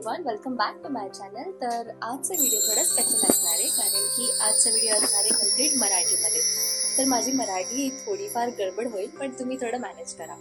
Everyone, welcome back to my channel. तर आजचा video थोडा स्पेशल असणार आहे, कारण की आजचा व्हिडिओ असणार आहे कम्प्लीट मराठीमध्ये. तर माझी मराठी थोडीफार गडबड होईल, पण तुम्ही थोडं मॅनेज करा.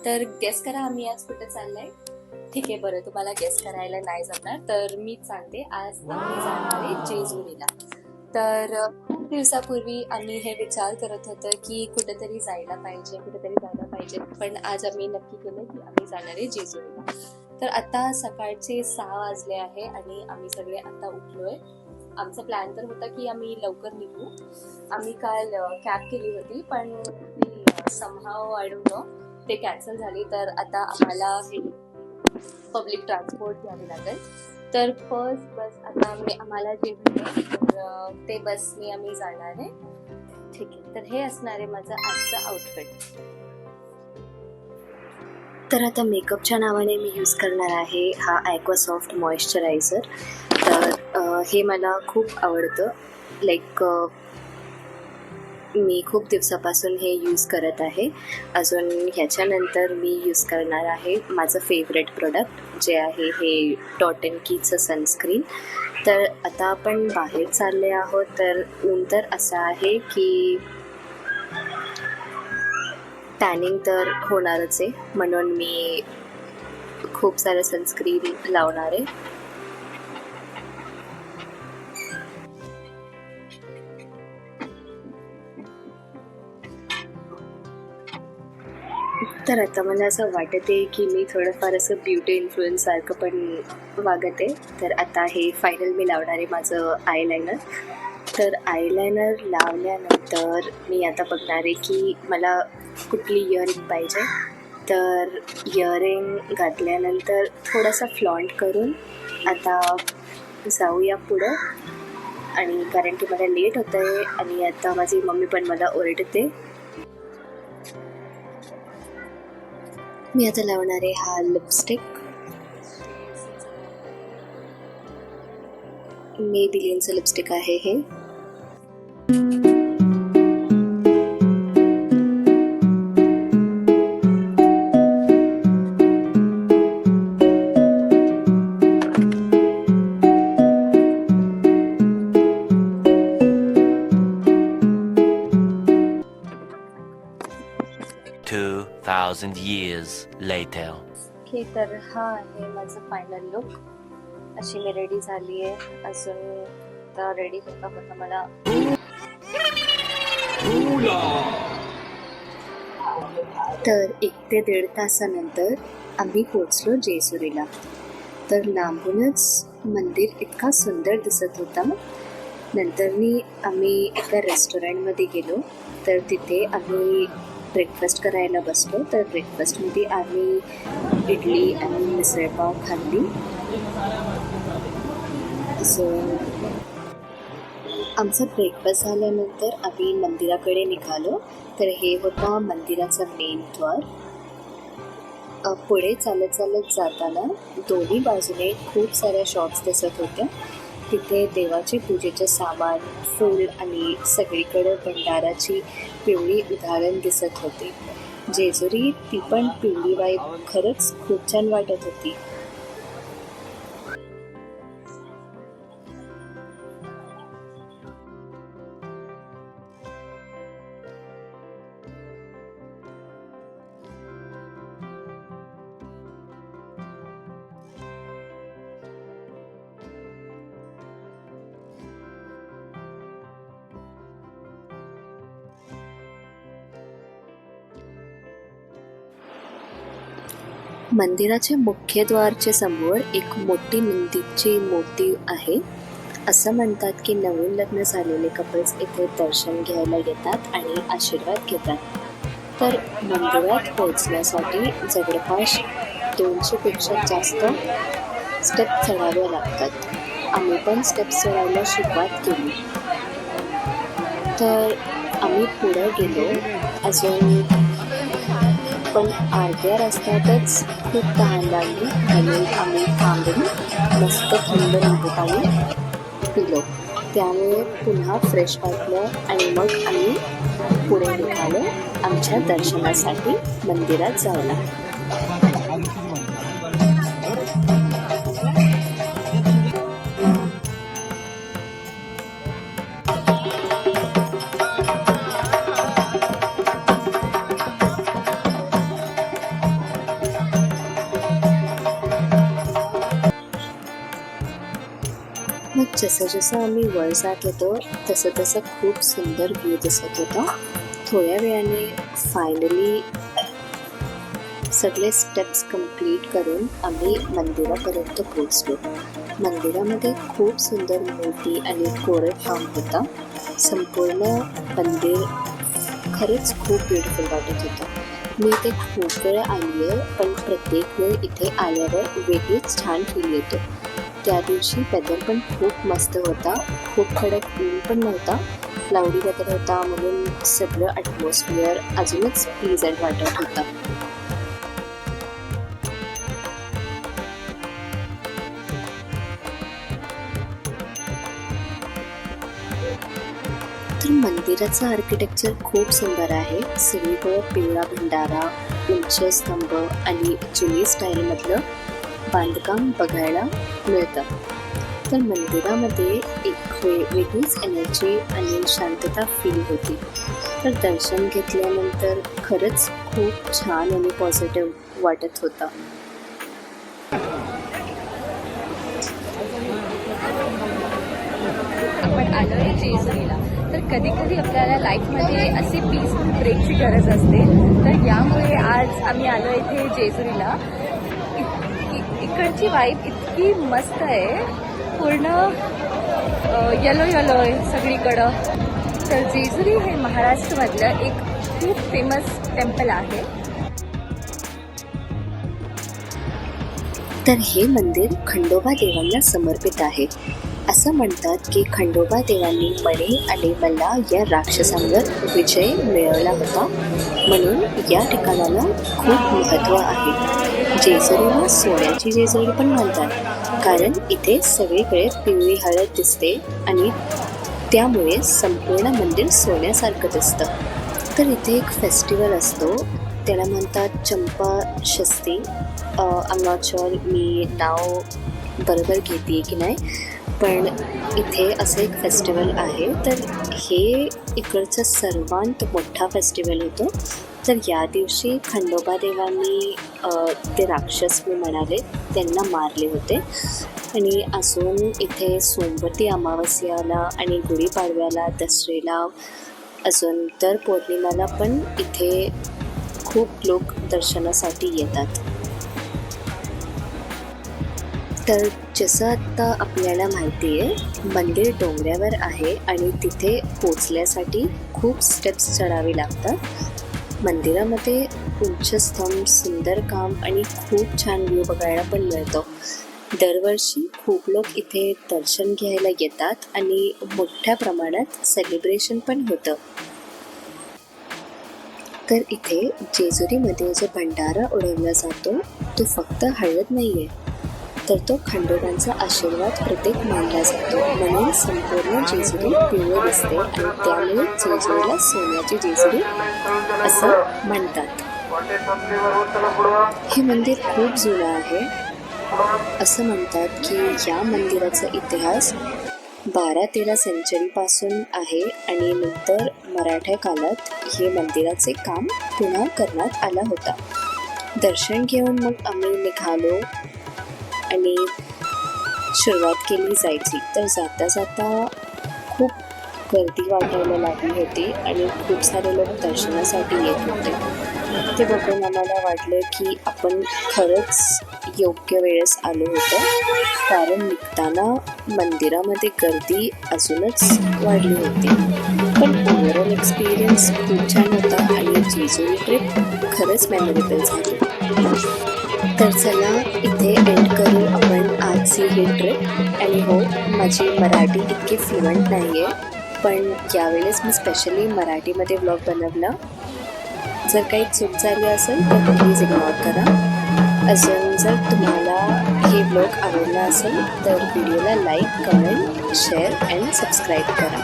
तर गेस करा आम्ही आज कुठे चाललंय. ठीक आहे, बरं तुम्हाला गेस करायला नाही जमणार तर मीच सांगते. आज आम्ही जाणार आहे जेजुरीला. तर खूप दिवसापूर्वी आम्ही हे विचार करत होतो की कुठेतरी जायला पाहिजे, पण आज आम्ही नक्की केलं की आम्ही जाणार आहे जेजुरीला. तर आता सकाळचे 6 वाजले आहे आणि आम्ही सगळे आता उठलोय. आमचा प्लॅन तर होता की आम्ही लवकर निघू. आम्ही काल कॅब केली होती, पण समहाव आय डोंट नो ते कॅन्सल झाली. तर आता आम्हाला हे पब्लिक ट्रान्सपोर्ट घ्यावे लागेल. तर फर्स्ट बस आता आम्हाला जे भेटेल ते बसने आम्ही जाणार आहे. ठीक आहे, तर हे असणार आहे माझं आजचं आउटफिट. तर आता मेकअपच्या नावाने मी यूज करणार आहे हा ॲक्वासॉफ्ट मॉइश्चरायझर. तर हे मला खूप आवडतं. लाईक मी खूप दिवसापासून हे यूज करत आहे. अजून ह्याच्यानंतर मी यूज करणार आहे माझं फेवरेट प्रोडक्ट जे आहे हे डॉट अँड कीचं सनस्क्रीन. तर आता आपण बाहेर चालले आहोत. तर ऊन तर असं आहे की टॅनिंग तर होणारच आहे, म्हणून मी खूप सारं सनस्क्रीन लावणार आहे. तर आता मला असं वाटत आहे की मी थोडंफार असं ब्युटी इन्फ्लुएन्स सारखं पण वागत आहे. तर आता हे फायनल मी लावणार आहे माझं आयलायनर. तर आयलायनर लावल्यानंतर मी आता बघणार आहे की मला कुठली इयरिंग पाहिजे. तर इयरिंग घातल्यानंतर थोडासा फ्लॉन्ट करून आता जाऊया पुढं. आणि कारण की मला लेट होतं आहे आणि आता माझी मम्मी पण मला ओरडते. मी आता लावणार आहे हा लिपस्टिक. मेबेलिनचं लिपस्टिक आहे हे. years later. ओके, तर हा आहे माझं फायनल लुक. अशी मी रेडी झाली आहे. अजून आता रेडी होता मला तर 1 ते 1.5 तासानंतर आम्ही पोहोचलो जेजुरीला. तर लांबूनच मंदिर इतका सुंदर दिसत होता. नंतरनी आम्ही एका रेस्टॉरंटमध्ये गेलो. तर तिथे आम्ही ब्रेकफास्ट करायला बसलो. तर ब्रेकफास्टमध्ये आम्ही इडली आणि मिसळपाव खाल्ली. सो आमचा ब्रेकफास्ट झाल्यानंतर आम्ही मंदिराकडे निघालो. तर हे होता मंदिराचा मेन द्वार. पुढे चालत जाताना दोन्ही बाजूने खूप साऱ्या शॉप्स दिसत होत्या. तिथे देवाचे पूजेचे सामान, फूल आणि सगळीकडे भंडाराची पिवळी उदाहरण दिसत होते. जेजुरी ती पण पिवळी वाईब खरंच खूप छान वाटत होती. मंदिराच्या मुख्य द्वारच्या समोर एक मोठी नंदीची मूर्ती आहे. असं म्हणतात की नवीन लग्न झालेले कपल्स इथे दर्शन घ्यायला येतात आणि आशीर्वाद घेतात. तर मंदिरात पोहोचण्यासाठी जवळपास 200 पेक्षा जास्त स्टेप चढाव्या लागतात. आम्ही पण स्टेप्स चढायला सुरुवात केली. तर आम्ही पुढे गेलो. अजून पण अर्ध्या रस्त्यातच खूप तहान लागली म्हणून आम्ही थांबून मस्त थंड लिंबू पाणी पिलो. त्यामुळे पुन्हा फ्रेश वाटलं आणि मग आम्ही पुढे निघालो आमच्या दर्शनासाठी मंदिरात जायला. जसं जसं आम्ही वर जात होतो तसं तसं खूप सुंदर व्ह्यू दिसत होता. थोड्या वेळाने फायनली सगळे स्टेप्स कंप्लीट करून आम्ही मंदिरापर्यंत पोहोचलो. मंदिरामध्ये खूप सुंदर मूर्ती आणि कोरल फार्म होता. संपूर्ण मंदिर खरंच खूप ब्युटिफुल वाटत होतं. मी इथे खूप वेळा आली आहे, पण प्रत्येक वेळ इथे आल्यावर वेगळीच छान फील येतो. त्या दिवशी वेदर पण खूप मस्त होता. खूप कडक ऊन पण नव्हता, क्लाउडी वेदर होता, म्हणून सगळं ॲटमॉस्फिअर अजूनच प्लीजंट वाटत होता. तर मंदिराचं आर्किटेक्चर खूप सुंदर आहे. सगळीकडे पिवळा भंडारा, उंच स्तंभ आणि जुनी स्टाईलमधलं बांधकाम बघायला मिळतं. तर मंदिरामध्ये एक वेगळीच एनर्जी आणि शांतता फील होती. तर दर्शन घेतल्यानंतर खरंच खूप छान आणि पॉझिटिव्ह वाटत होतं. आपण आलो आहे जेजुरीला. तर कधी कधी आपल्याला लाईफमध्ये असे पीसफुल ब्रेकची गरज असते. तर यामुळे आज आम्ही आलो इथे जेजुरीला. इकडची वाईब इतकी मस्त आहे, पूर्ण येलो येलो आहे सगळीकडं. तर जेजुरी हे महाराष्ट्रामधलं एक खूप फेमस टेम्पल आहे. तर हे मंदिर खंडोबा देवांना समर्पित आहे. असं म्हणतात की खंडोबा देवांनी मणे आणि मल्ला या राक्षसांवर विजय मिळवला होता, म्हणून या ठिकाणाला खूप महत्त्व आहे. जेजुरीला सोन्याची जेजुरी पण म्हणतात, कारण इथे सगळीकडे पिवळी हळद दिसते आणि त्यामुळे संपूर्ण मंदिर सोन्यासारखं दिसतं. तर इथे एक फेस्टिवल असतो, त्याला म्हणतात चंपा षष्ठी. आय एम नॉट शुअर मी नाव बरोबर घेते की नाही, पण इथे असं एक फेस्टिवल आहे. तर हे इकडचं सर्वांत मोठा फेस्टिवल होतो. तर या दिवशी खंडोबा देवांनी ते राक्षस मी म्हणाले त्यांना मारले होते. आणि अजून इथे सोमवती अमावस्याला आणि गुढीपाडव्याला, दसऱ्याला, अजून दर पौर्णिमेला पण इथे खूप लोक दर्शनासाठी येतात. तर जसं आत्ता आपल्याला माहिती आहे, मंदिर डोंगरावर आहे आणि तिथे पोचण्यासाठी खूप स्टेप्स चढावे लागतात. मंदिरामध्ये उंच स्तंभ, सुंदर काम आणि खूप छान व्ह्यू बघायला पण मिळतो. दरवर्षी खूप लोक इथे दर्शन घ्यायला येतात आणि मोठ्या प्रमाणात सेलिब्रेशन पण होतं. तर इथे जेजुरीमध्ये जो भंडारा उडवला जातो तो फक्त हळद नाही आहे, तर तो खंडोबांचा आशीर्वाद प्रतीक मानला जातो. म्हणून संपूर्ण जेजुरी पिवळे दिसते आणि त्यामुळे जेजुरीला सोन्याची जेजुरी असं म्हणतात. हे मंदिर खूप जुनं आहे. असं म्हणतात की या मंदिराचा इतिहास 12-13 सेंचुरीपासून आहे आणि नंतर मराठा काळात हे मंदिराचे काम पुन्हा करण्यात आला होता. दर्शन घेऊन मग आम्ही निघालो आणि सुरुवात केली जायची. तर जाता जाता खूप गर्दी वाटायला लागली होती आणि खूप सारे लोक दर्शनासाठी येत होते. ते बघून आम्हाला वाटलं की आपण खरंच योग्य वेळेस आलो होतो, कारण निघताना मंदिरामध्ये गर्दी अजूनच वाढली होती. पण ओव्हरऑल एक्सपिरियन्स खूप छान होता आणि जेजुरी ट्रिप खरंच मेमोरेबल झाली. तर चला इथे एंड करू आपण आजची ही ट्रिप. आणि हो, माझी मराठी इतकी फ्लुएंट नाही आहे, पण यावेळेस मी स्पेशली मराठीमध्ये व्लॉग बनवला. जर काही चूक झाली असेल तर प्लीज इग्नोर करा. अजून जर तुम्हाला हे व्लॉग आवडला असेल तर व्हिडिओला like, comment, share and subscribe करा.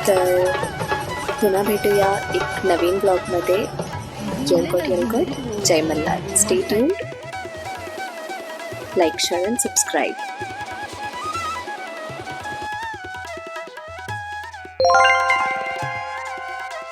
तर पुन्हा भेटूया एक नवीन ब्लॉगमध्ये. येलकोट, जय Malhar. Stay tuned, like, share and subscribe.